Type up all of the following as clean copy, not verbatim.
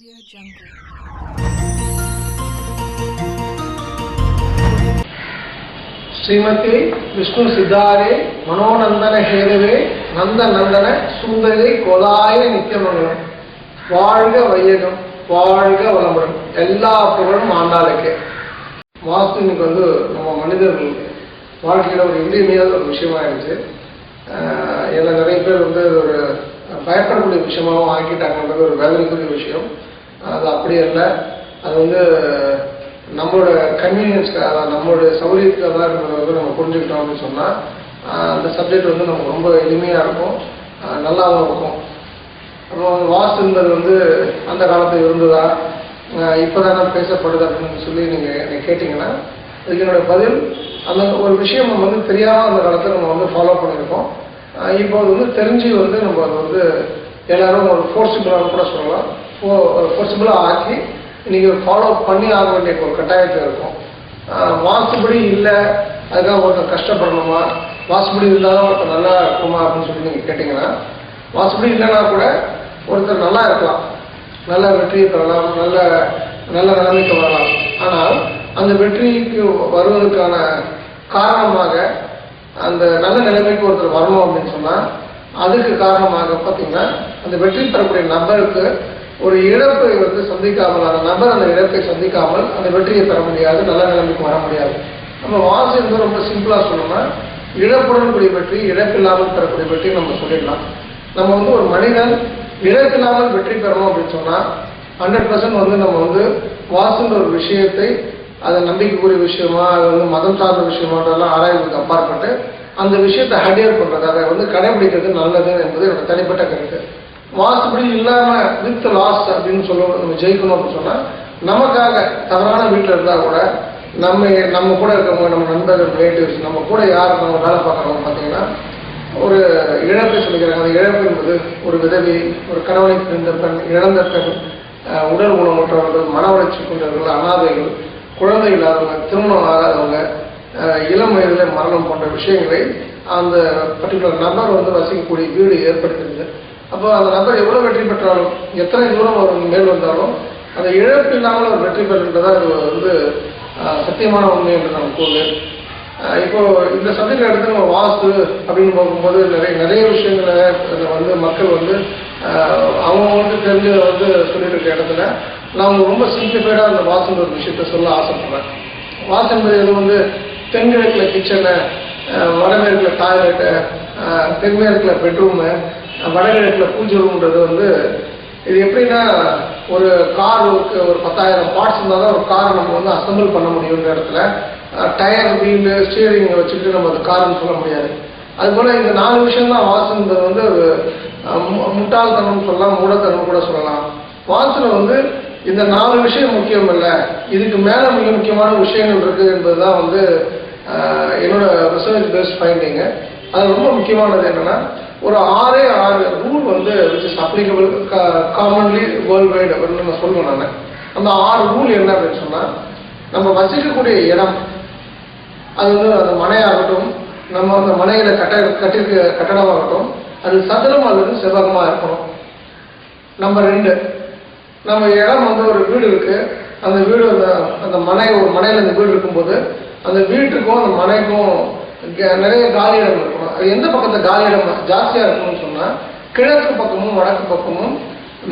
Audio Jungle. Shrimati Vishnu सिद्धारे मनोनंदन हेरवे नंद नंदन सुंदरी coli नित्यमंगलम வாழ்க வையகம் வாழ்க வளமுடன் எல்லா புகழும் ஆண்டாளுக்கே. வாஸ்து இன்னைக்கு நம்ம மனிதர்கள் வாழ்க்கையில் ஒரு இன்றியமையாத ஒரு விஷயமாயிடுச்சு. ஏன்னா நிறைய பேர் ஒரு பயப்படக்கூடிய விஷயமாகவும் ஆக்கிட்டாங்கன்றது ஒரு வேதனைக்குரிய விஷயம். அது அப்படி இல்லை, அது நம்மளோட கன்வீனியன்ஸ்க்காக தான், நம்மளுடைய சௌகரியத்துக்காக தான் இருக்கிறத நம்ம புரிஞ்சுக்கிட்டோம் அப்படின்னு சொன்னால் அந்த சப்ஜெக்ட் நமக்கு ரொம்ப எளிமையாக இருக்கும், நல்லாவும் இருக்கும். அப்புறம் வாஸ்துன்றது அந்த காலத்தில் இருந்ததா இப்போ தானே பேசப்படுது அப்படின்னு சொல்லி நீங்கள் கேட்டிங்கன்னா அதுக்கு என்னோடய பதில், அந்த ஒரு விஷயம் நம்ம தெரியாமல் அந்த காலத்தில் நம்ம ஃபாலோ பண்ணியிருக்கோம். இப்போ தெரிஞ்சு நம்ம அது எல்லாரும் ஒரு ஃபோர்ஸிபிளாக கூட சொல்லலாம், ஃபோர்ஸிபிளாக ஆக்கி இன்றைக்கி ஃபாலோ பண்ணி ஆக வேண்டிய ஒரு கட்டாயத்தில் இருக்கும். வாஸ்துபடி இல்லை அதுக்காக ஒருத்தர் கஷ்டப்படணுமா, வாஸ்துபடி இருந்தாலும் ஒருத்தர் நல்லா இருக்குமா அப்படின்னு சொல்லி நீங்கள் கேட்டிங்கன்னா, வாஸ்துபடி இல்லைன்னா கூட ஒருத்தர் நல்லா இருக்கலாம், நல்ல வெற்றியை பெறலாம், நல்ல நிலைமைக்கு வரலாம். ஆனால் அந்த வெற்றிக்கு வருவதற்கான காரணமாக அந்த நல்ல நிலைமைக்கு ஒருத்தர் வரணும் அப்படின்னு சொன்னால் அதுக்கு காரணமாக பார்த்தீங்கன்னா அந்த வெற்றி பெறக்கூடிய நபருக்கு ஒரு இழப்பை சந்திக்காமல், அந்த நபர் அந்த இழப்பை சந்திக்காமல் அந்த வெற்றியை பெற முடியாது, நல்ல நிலைமைக்கு வர முடியாது. நம்ம வாசி ரொம்ப சிம்பிளாக சொல்லணும்னா இழப்புடன் கூடிய வெற்றி, இழப்பில்லாமல் பெறக்கூடிய வெற்றி நம்ம சொல்லிடலாம். நம்ம ஒரு மனிதன் இழப்பில்லாமல் வெற்றி பெறணும் அப்படின்னு சொன்னால் 100% நம்ம வாசுன்ற ஒரு விஷயத்தை, அதை நம்பிக்கைக்குரிய விஷயமா, அது மதம் சார்ந்த விஷயமாட்டெல்லாம் ஆராய்வதற்கு அப்பாற்பட்டு அந்த விஷயத்தை அடியர் பண்ணுறது, அதை கடைபிடிக்கிறது நல்லது என்பது என்னோட தனிப்பட்ட கருத்து. வாஸ்துபடி இல்லாமல் வித் லாஸ் அப்படின்னு நம்ம ஜெயிக்கணும் அப்படின்னு சொன்னால் நமக்காக தவறான வீட்டில் இருந்தால் கூட நம்ம கூட இருக்கவங்க, நம்ம நண்பர்கள், ரிலேட்டிவ்ஸ், நம்ம கூட யார் நம்ம வேலை பார்க்குறவங்க பார்த்தீங்கன்னா ஒரு இழப்பை சொல்லிக்கிறாங்க. அந்த இழப்பு என்பது ஒரு விதவி, ஒரு கணவனை பிரிந்த பெண், இழந்த பெண், உடல் ஊனமுற்றவர்கள், மன வளர்ச்சி கொண்டவர்கள், அனாதைகள், குழந்தை இல்லாதவங்க, திருமணம் ஆகாதவங்க, இளம் வயதில் மரணம் போன்ற விஷயங்களை அந்த பர்டிகுலர் நபர் வசிக்கக்கூடிய வீடு ஏற்படுத்துகிறது. அப்போ அந்த நபர் எவ்வளோ வெற்றி பெற்றாலும், எத்தனை தூரம் அவர் மேல் வந்தாலும் அந்த இழப்பு இல்லாமல் அவர் வெற்றி பெறுகின்றதா அது சத்தியமான உண்மை என்று நான் கூறுவேன். இப்போ இந்த சப்ஜெக்ட் எடுத்து நம்ம வாஸ்து அப்படின்னு பார்க்கும்போது நிறைய விஷயங்களை மக்கள் அவங்க தெரிஞ்ச சொல்லிட்டு இருக்க இடத்துல நான் ரொம்ப சிம்பிளிஃபைடாக அந்த வாஸ்துன்ற ஒரு விஷயத்த சொல்ல ஆசைப்படுறேன். வாஸ்து என்பது தென்கிழக்கில் கிச்சனு, வடமேற்கில் டாய்லெட்டு, தென்மேற்கில் பெட்ரூமு, வடகிழக்கில் பூஜை ரூம்ன்றது இது எப்படின்னா ஒரு காருக்கு ஒரு 10,000 பார்ட்ஸ் இருந்தால் தான் ஒரு காரை நம்ம அசம்பிள் பண்ண முடியுன்ற இடத்துல டயர், வீலு, ஸ்டியரிங் வச்சுக்கிட்டு நம்ம அது காருன்னு சொல்ல முடியாது. அதுபோல் இந்த 4 விஷயம் தான் வாசுன்றது ஒரு முட்டாள்தனம் சொல்லலாம், மூடத்தனம் கூட சொல்லலாம். வாசுல இந்த 4 விஷயம் முக்கியம் இல்லை, இதுக்கு மேலே மிக முக்கியமான விஷயங்கள் இருக்குது என்பது தான் என்னோட ரிசர்ச் பேஸ்ட் ஃபைண்டிங்கு. அது ரொம்ப முக்கியமானது என்னென்னா ஒரு 6 rule which is applicable commonly world wide அப்படின்னு நம்ம சொல்லுவேன். நான் அந்த 6 ரூல் என்ன அப்படின்னு சொன்னால், நம்ம வசிக்கக்கூடிய இடம், அது அந்த மனையாகட்டும், நம்ம அந்த மனையில் கட்டிருக்க கட்டடமாகட்டும், அது சதுரம் அல்லது செவ்வகமாக இருக்கணும். நம்பர் 2, நம்ம இடம் ஒரு வீடு இருக்குது, அந்த வீடு அந்த ஒரு மனையில் அந்த வீடு இருக்கும்போது அந்த வீட்டுக்கும் அந்த மனைக்கும் நிறைய காலி இடம் இருக்கணும். அது எந்த பக்கத்தில் காலி இடம் ஜாஸ்தியாக இருக்கணும்னு சொன்னால் கிழக்கு பக்கமும் வடக்கு பக்கமும்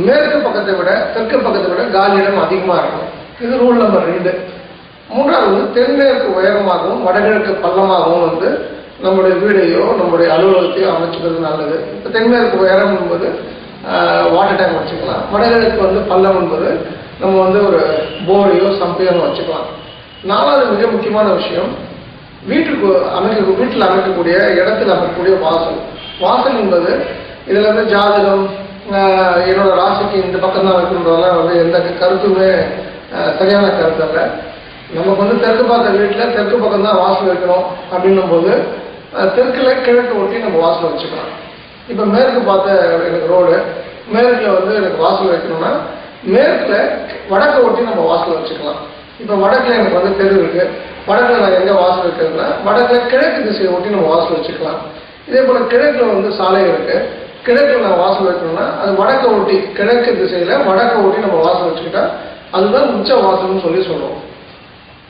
மேற்கு பக்கத்தை விட தெற்கு பக்கத்தை விட காலி இடம் அதிகமாக இருக்கணும். இது ரூல் நம்பர் 2. 3வது, தென்மேற்கு உயரமாகவும் வடகிழக்கு பள்ளமாகவும் நம்முடைய வீடையோ நம்முடைய அலுவலகத்தையோ அமைச்சுக்கிறது நல்லது. இப்போ தென்மேற்கு உயரம் என்பது வாட்டர் டேங்க் வச்சுக்கலாம், வடகிழக்கு பள்ளம் என்பது நம்ம ஒரு போரையோ சம்பையோ வச்சுக்கலாம். 4வது மிக முக்கியமான விஷயம், வீட்டில் அமைக்கக்கூடிய இடத்தில் அமைக்கக்கூடிய வாசல். வாசல் என்பது இதில் ஜாதகம், என்னோட ராசிக்கு இந்த பக்கம் தான் வைக்கணுன்றதெல்லாம் எந்த கருத்துமே சரியான கருத்து அல்ல. நமக்கு தெற்கு பார்த்த வீட்டில் தெற்கு பக்கம் தான் வாசல் வைக்கணும் அப்படின்னும் போது தெற்கில் கிழக்கு ஒட்டி நம்ம வாசல் வச்சுக்கலாம். இப்போ மேற்கு பார்த்த எனக்கு ரோடு, மேற்கில் எனக்கு வாசல் வைக்கணும்னா மேற்கில் வடக்கை ஒட்டி நம்ம வாசல் வச்சுக்கலாம். இப்போ வடக்கில் எனக்கு தெரு இருக்குது, வடக்கில் நான் எங்கே வாசல் வைக்கிறதுனா வடக்கில் கிழக்கு திசையை ஒட்டி நம்ம வாசல் வச்சுக்கலாம். இதே போல் கிழக்கில் சாலை இருக்குது, கிழக்கு நம்ம வாசல் வைக்கணும்னா அது வடக்க ஒட்டி, கிழக்கு திசையில வடக்க ஒட்டி நம்ம வாசல் வச்சுக்கிட்டா அதுதான் உச்ச வாசல்னு சொல்லுவோம்.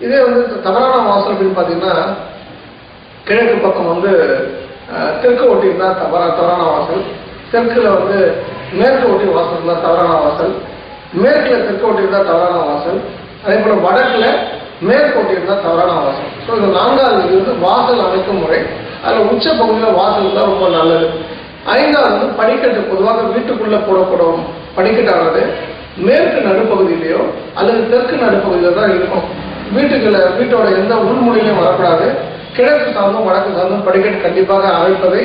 இதே வந்து தவறான வாசல் அப்படின்னு பார்த்தீங்கன்னா கிழக்கு பக்கம் வந்து தெற்கு ஒட்டி இருந்தால் தவறான வாசல், தெற்குல வந்து மேற்கு ஒட்டி வாசல் இருந்தால் தவறான வாசல், மேற்குல தெற்கு ஒட்டி இருந்தால் தவறான வாசல், அதே போல வடக்குல மேற்கு ஒட்டி இருந்தால் தவறான வாசல். ஸோ இந்த 4வது இது வந்து வாசல் அமைக்கும் முறை. அதில் உச்ச பகுதியில் வாசல் தான் ரொம்ப நல்லது. 5வது வந்து படிக்கட்டு. பொதுவாக வீட்டுக்குள்ள போடப்படும் படிக்கட்டானது மேற்கு நடுப்பகுதியிலையோ அல்லது தெற்கு நடுப்பகுதியில தான் இருக்கும். வீட்டோட எந்த உள்முனையிலையும் வரக்கூடாது. கிழக்கு சார்ந்தும் வடக்கு சார்ந்தும் படிக்கட்டு கண்டிப்பாக அமைப்பதை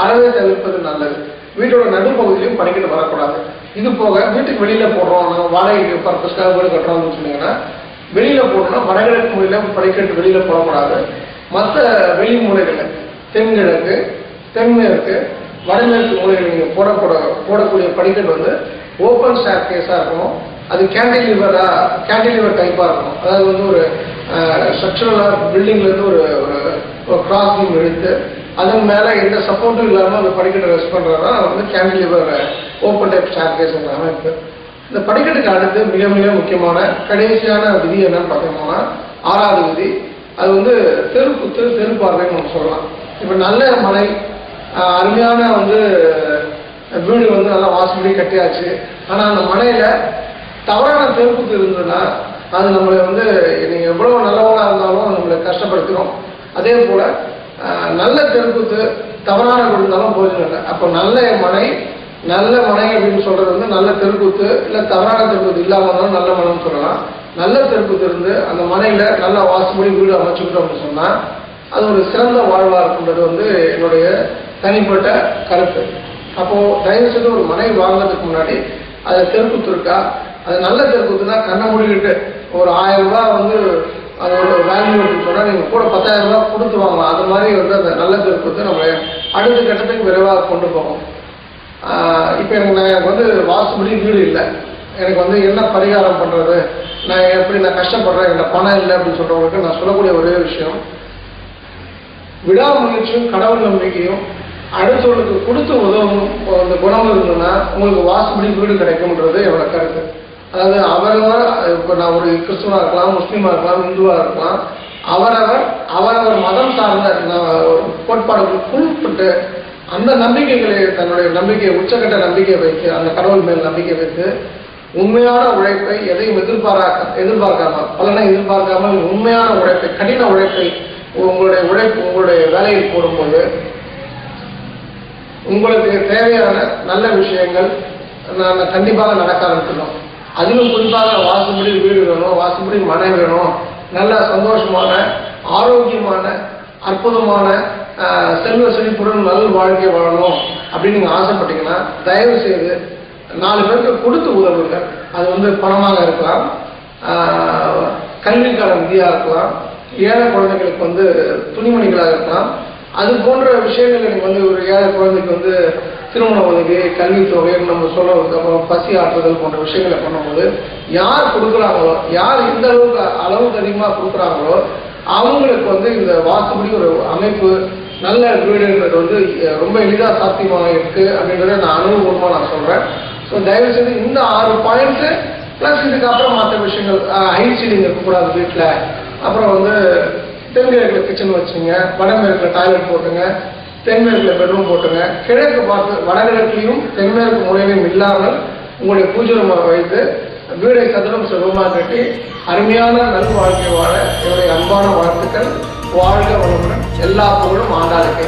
அறவே தவிர்ப்பது நல்லது. வீட்டோட நடுப்பகுதியிலையும் படிக்கட்டு வரக்கூடாது. இது போக வீட்டுக்கு வெளியில போடுறோம், நம்ம வாடகை பர்பஸ்க்காக வீடு கட்டுறோம்னு சொன்னீங்கன்னா வெளியில போடணும்னா வடகிழக்கு மூலையில படிக்கட்டு வெளியில போடக்கூடாது. மற்ற வெளி மூலைகள் தென்கிழக்கு, தென்மேற்கு, வடமேற்கு மூலைகள் நீங்க போடக்கூடிய படிக்கட்டு வந்து ஓப்பன் ஸ்டேர் கேஸா இருக்கணும். அது கேண்டிலிவர் டைப்பா இருக்கணும். அதாவது வந்து ஒரு ஸ்ட்ரக்சரலா பில்டிங்ல இருந்து ஒரு கிராஸ் பீம் எடுத்து அதன் மேல எந்த சப்போர்ட்டும் இல்லாம அந்த படிக்கட்டை ரெஸ்ட் பண்றதா வந்து cantilever open type staircase அமைப்பு. இந்த படிக்கட்டுக்கு அடுத்து மிக மிக முக்கியமான கடைசியான விதி என்னன்னு பார்த்தீங்கன்னா 6வது விதி. அது வந்து தெருக்குத்து, தெருப்பார்வைன்னு நம்ம சொல்லலாம். இப்ப நல்ல மனை, அருமையான வந்து வீடு வந்து நல்லா வாசப்படி கட்டியாச்சு. ஆனா அந்த மனையில தவறான தெருக்குத்து இருந்ததுன்னா அது நம்மளை வந்து நீங்க எவ்வளவு நல்லவங்களா இருந்தாலும் நம்மளை கஷ்டப்படுத்திடும். அதே போல நல்ல தெருக்குத்து தவறான இருந்தாலும் போயிடும் இல்லை. அப்போ நல்ல மனை அப்படின்னு சொல்றது வந்து நல்ல தெருக்குத்து, இல்லை தவறான தெருக்குத்து இல்லாம இருந்தாலும் நல்ல மனைன்னு சொல்லலாம். நல்ல தெருக்குத்து இருந்து அந்த மனையில நல்ல வாசப்படி வீடு அமைச்சுக்கிட்டோம் அப்படின்னு சொன்னா அது ஒரு சிறந்த வாழ்வா இருக்குன்றது வந்து என்னுடைய தனிப்பட்ட கருத்து. அப்போ தயவு செய்து ஒரு மனை வாங்குறதுக்கு முன்னாடி அது தெருக்குத்து இருக்கா, அது நல்ல தெருக்குத்துனா கண்ணை மூடிக்கிட்டு ஒரு 1000 ரூபாய் வந்து அதோட வேல்யூ அப்படின்னு சொன்னா நீங்க கூட 10,000 ரூபாய் கொடுத்து வாங்கலாம். அது மாதிரி வந்து அந்த நல்ல தெருக்குத்து நம்ம அடுத்த கட்டத்துக்கு விரைவாக கொண்டு போகும். இப்போ எனக்கு வந்து வாசப்படி வீடு இல்லை, எனக்கு வந்து என்ன பரிகாரம் பண்றது, நான் கஷ்டப்படுறேன், எனக்கு பணம் இல்லை அப்படின்னு சொல்றவங்களுக்கு நான் சொல்லக்கூடிய ஒரே விஷயம், விடாமுயற்சியும் கடவுள் நம்பிக்கையும் அடுத்தவர்களுக்கு கொடுத்து உதவும் அந்த குணம் இருந்ததுன்னா உங்களுக்கு வாசப்படி வீடு கிடைக்கும்ன்றது என்னோட கருத்து. அதாவது அவரவர், இப்போ நான் ஒரு கிறிஸ்துவா இருக்கலாம், முஸ்லீமா இருக்கலாம், இந்துவா இருக்கலாம், அவரவர் மதம் சார்ந்த கோட்பாடுகளுக்கு உட்பட்டு அந்த நம்பிக்கைகளை தன்னுடைய நம்பிக்கையை உச்சக்கட்ட நம்பிக்கை வைத்து அந்த கடவுள் மேல் நம்பிக்கை வைத்து உண்மையான உழைப்பை எதையும் எதிர்பார்க்காமல் பலனை எதிர்பார்க்காமல் உண்மையான உழைப்பை, கடின உழைப்பை உங்களுடைய வேலையில் போடும்போது உங்களுக்கு தேவையான நல்ல விஷயங்கள் கண்டிப்பாக நடக்க ஆரம்பிக்கணும். அதிலும் குறிப்பாக வாசப்படி வீடு வேணும், வாசப்படி மனை வேணும், நல்ல சந்தோஷமான ஆரோக்கியமான அற்புதமான செல்வ செழிப்புடன் நல்ல வாழ்க்கை வாழணும் அப்படின்னு நீங்க ஆசைப்பட்டீங்கன்னா தயவு செய்து 4 பேருக்கு கொடுத்து உதவுங்க. அது வந்து பணமாக இருக்கலாம், கல்விக்கான நிதியாக இருக்கலாம், ஏழை குழந்தைகளுக்கு வந்து துணிமணிகளாக இருக்கலாம். அது போன்ற விஷயங்கள் எனக்கு வந்து ஒரு ஏழை குழந்தைக்கு வந்து திருமண உதவி, கல்வித்தொகை நம்ம சொல்றதுக்கு அப்புறம் பசி ஆற்றுதல் போன்ற விஷயங்களை பண்ணும்போது யார் கொடுக்குறாங்களோ, யார் இந்த அளவுக்கு அதிகமாக கொடுக்குறாங்களோ அவங்களுக்கு வந்து இந்த வாசப்படி ஒரு அமைப்பு நல்ல வீடுன்றது வந்து ரொம்ப எளிதாக சாத்தியமாக இருக்கு அப்படின்றத நான் அனுபவமாக நான் சொல்றேன். ஸோ தயவு செய்து இந்த 6 பாயிண்ட்ஸ் பிளஸ் இதுக்கப்புறம் மற்ற விஷயங்கள், ஹைட் சீலிங் இருக்கக்கூடாது வீட்டில், அப்புறம் வந்து தென்கிழக்கில் கிச்சன் வச்சுங்க, வடமேற்கில் டாய்லெட் போட்டுங்க, தென்மேற்கில் பெட்ரூம் போட்டுங்க, கிழக்கு பார்த்து வடகிழக்கிலையும் தென்மேற்கு மூலையிலையும் இல்லாமல் உங்களுடைய பூஜை ரூமை வைத்து வீடை சதுரம் சுகமாக கட்டி அருமையான நல் வாழ்க்கை வாழ என்னுடைய அன்பான வாழ்த்துக்கள். வாழ்க வளமுடன். எல்லா புகழும் ஆண்டாளுக்கே.